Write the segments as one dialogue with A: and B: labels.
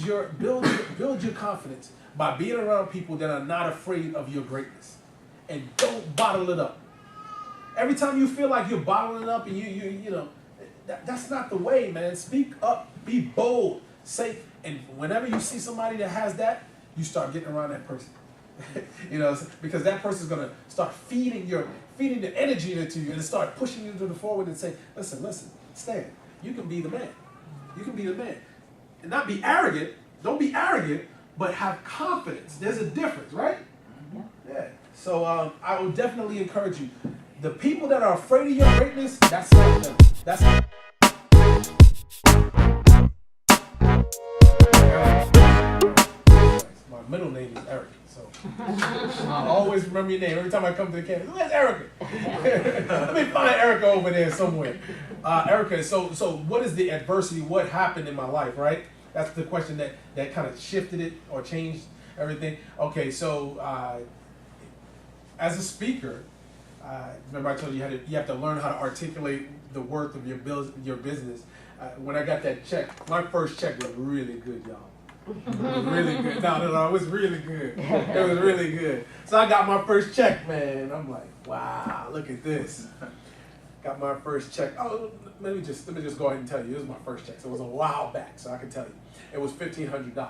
A: build your confidence by being around people that are not afraid of your greatness, and don't bottle it up. Every time you feel like you're bottling it up, and you know, that's not the way, man. Speak up, be bold, say, and whenever you see somebody that has that, you start getting around that person. You know, because that person's gonna start feeding the energy into you, and start pushing you to the forward and say, listen, Stan, you can be the man. You can be the man. And not be arrogant. Don't be arrogant, but have confidence. There's a difference, right? Yeah. So I would definitely encourage you. The people that are afraid of your greatness, that's them. That's my middle name is Eric, so I always remember your name every time I come to the campus. Where's Erica? Let me find Erica over there somewhere. Erica, so what is the adversity? What happened in my life, right? That's the question that kind of shifted it or changed everything. Okay, so as a speaker, remember I told you you have to learn how to articulate the worth of your business. When I got that check, my first check was really good, y'all. It was really good. No, it was really good. It was really good. So I got my first check, man. I'm like, wow, look at this. Got my first check. Oh, let me just go ahead and tell you, it was my first check. So it was a while back, so I can tell you. It was $1,500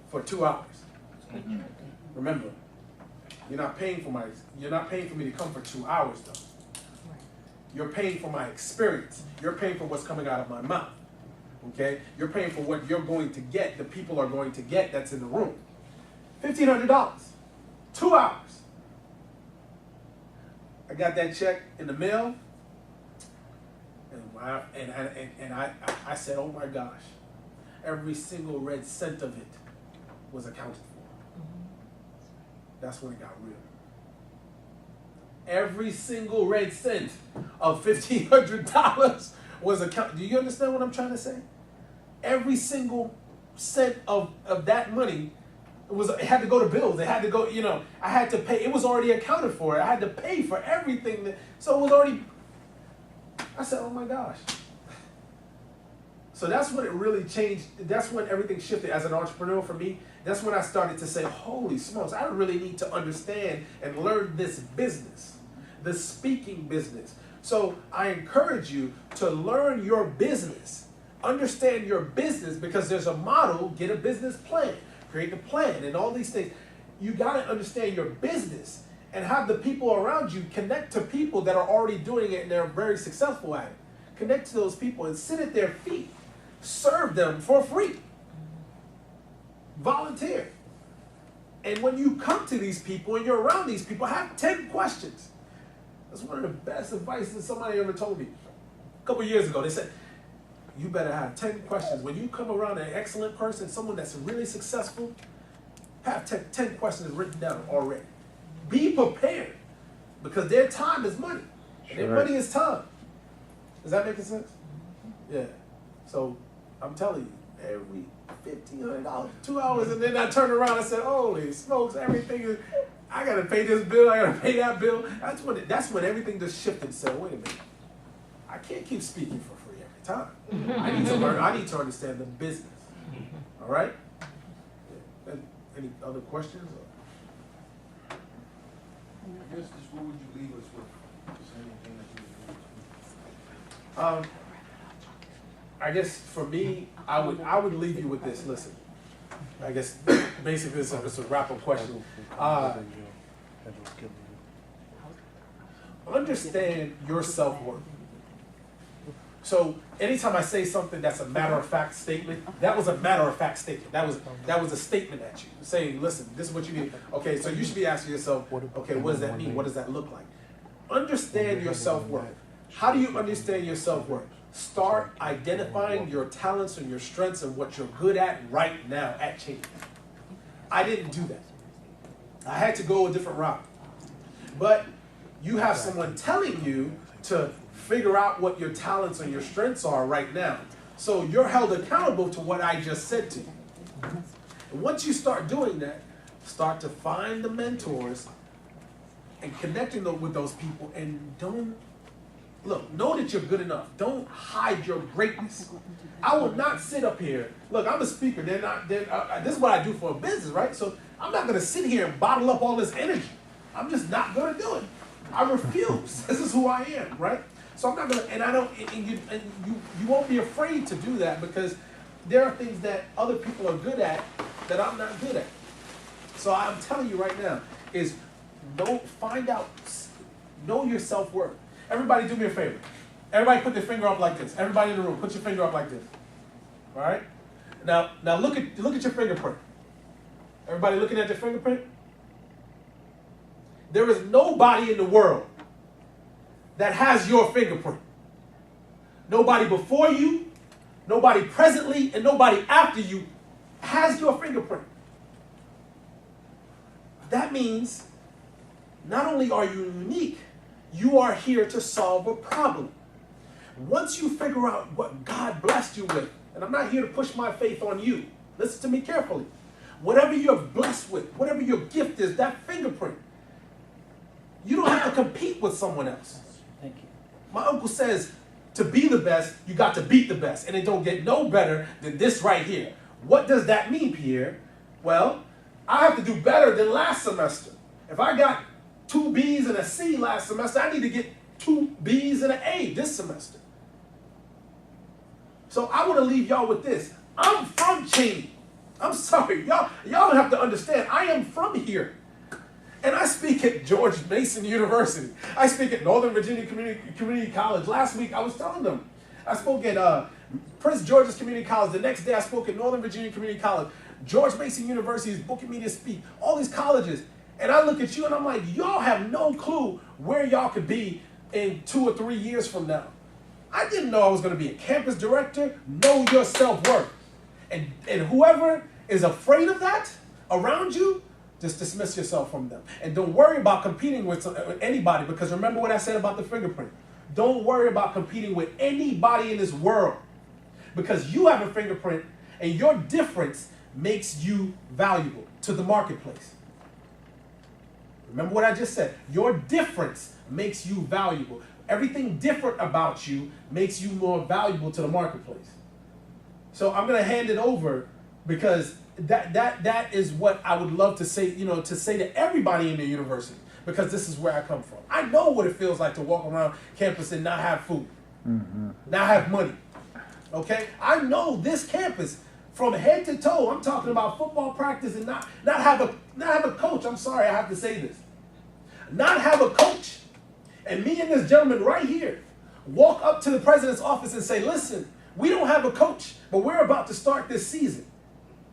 A: for 2 hours. Remember, you're not paying for me to come for 2 hours though. You're paying for my experience. You're paying for what's coming out of my mouth. Okay? You're paying for what you're going to get, the people are going to get that's in the room. $1,500. 2 hours. I got that check in the mail, and I said, oh my gosh, every single red cent of it was accounted for. That's when it got real. Every single red cent of $1,500 was accounted. Do you understand what I'm trying to say? Every single cent of that money it had to go to bills. It had to go, I had to pay. It was already accounted for. I had to pay for everything. So it was already, I said, oh my gosh. So that's when it really changed. That's when everything shifted as an entrepreneur for me. That's when I started to say, holy smokes, I really need to understand and learn this business, the speaking business. So I encourage you to learn your business, understand your business, because there's a model, get a business plan, create a plan, and all these things. You got to understand your business and have the people around you connect to people that are already doing it and they're very successful at it. Connect to those people and sit at their feet. Serve them for free. Volunteer. And when you come to these people and you're around these people, have 10 questions. That's one of the best advice that somebody ever told me. A couple years ago, they said, you better have 10 questions. When you come around an excellent person, someone that's really successful, have 10 questions written down already. Be prepared, because their time is money. And their money is time. Does that make sense? Yeah. So I'm telling you, every $1,500, 2 hours, and then I turned around and said, holy smokes, everything is, I gotta pay this bill, I gotta pay that bill. That's when everything just shifted and said, wait a minute, I can't keep speaking for free every time. I need to learn, I need to understand the business. All right? Yeah. Any other questions?
B: I guess just what would you leave us with? Just anything that you would
A: I guess for me, I would leave you with this. Listen, I guess basically it's a wrap-up question. Understand your self-worth. So anytime I say something that's a matter-of-fact statement, that was a matter-of-fact statement. That was a statement at you, saying, listen, this is what you need. Okay, so you should be asking yourself, okay, what does that mean? What does that look like? Understand your self-worth. How do you understand your self-worth? Start identifying your talents and your strengths and what you're good at right now at Cheyney. I didn't do that. I had to go a different route. But you have someone telling you to figure out what your talents and your strengths are right now. So you're held accountable to what I just said to you. And once you start doing that, start to find the mentors and connecting with those people, and don't look, know that you're good enough. Don't hide your greatness. I will not sit up here. Look, I'm a speaker. This is what I do for a business, right? So I'm not going to sit here and bottle up all this energy. I'm just not going to do it. I refuse. This is who I am, right? So I'm not going to, and I don't, and you won't be afraid to do that because there are things that other people are good at that I'm not good at. So I'm telling you right now is know your self-worth. Everybody do me a favor. Everybody put their finger up like this. Everybody in the room, put your finger up like this. All right? Now look at your fingerprint. Everybody looking at their fingerprint? There is nobody in the world that has your fingerprint. Nobody before you, nobody presently, and nobody after you has your fingerprint. That means not only are you unique, you are here to solve a problem. Once you figure out what God blessed you with, and I'm not here to push my faith on you, listen to me carefully. Whatever you're blessed with, whatever your gift is, that fingerprint, you don't have to compete with someone else.
C: Thank you.
A: My uncle says, to be the best, you got to beat the best, and it don't get no better than this right here. What does that mean, Pierre? Well, I have to do better than last semester. If I got 2 B's and a C last semester, I need to get 2 B's and an A this semester. So I want to leave y'all with this. I'm from Cheyney. I'm sorry, y'all have to understand, I am from here. And I speak at George Mason University. I speak at Northern Virginia Community College. Last week I was telling them. I spoke at Prince George's Community College. The next day I spoke at Northern Virginia Community College. George Mason University is booking me to speak. All these colleges. And I look at you and I'm like, y'all have no clue where y'all could be in 2 or 3 years from now. I didn't know I was going to be a campus director. Know your self-worth. And whoever is afraid of that around you, just dismiss yourself from them. And don't worry about competing with anybody, because remember what I said about the fingerprint. Don't worry about competing with anybody in this world, because you have a fingerprint and your difference makes you valuable to the marketplace. Remember what I just said. Your difference makes you valuable. Everything different about you makes you more valuable to the marketplace. So I'm going to hand it over, because that is what I would love to say, to say to everybody in the university, because this is where I come from. I know what it feels like to walk around campus and not have food, not have money. Okay? I know this campus from head to toe. I'm talking about football practice and not have a coach. I'm sorry, I have to say this. Not have a coach. And me and this gentleman right here walk up to the president's office and say, listen, we don't have a coach, but we're about to start this season.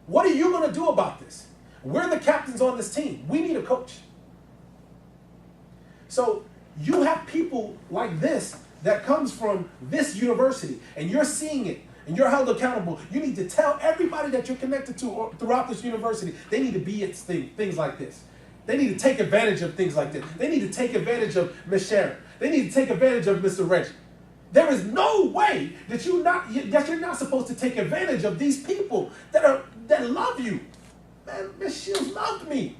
A: What are you going to do about this? We're the captains on this team. We need a coach. So you have people like this that comes from this university, and you're seeing it, and you're held accountable. You need to tell everybody that you're connected to throughout this university, they need to be at things like this. They need to take advantage of things like this. They need to take advantage of Miss Sharon. They need to take advantage of Mr. Reggie. There is no way that you're not supposed to take advantage of these people that love you. Man, Miss Shields loved me.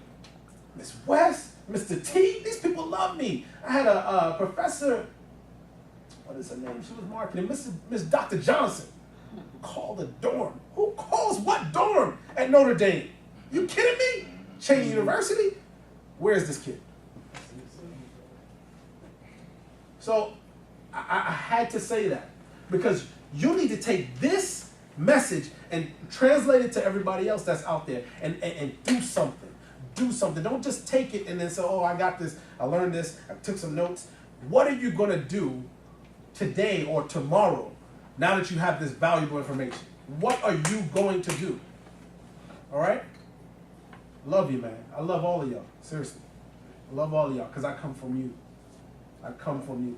A: Miss West, Mr. T, these people love me. I had a professor, what is her name? She was marketing, Miss Dr. Johnson. Call the dorm. Who calls what dorm at Notre Dame? You kidding me? Cheyney University? Where is this kid? So I had to say that, because you need to take this message and translate it to everybody else that's out there and do something. Do something. Don't just take it and then say, oh, I got this, I learned this, I took some notes. What are you going to do today or tomorrow now that you have this valuable information? What are you going to do? All right? Love you, man. I love all of y'all. Seriously. I love all of y'all, because I come from you. I come from you.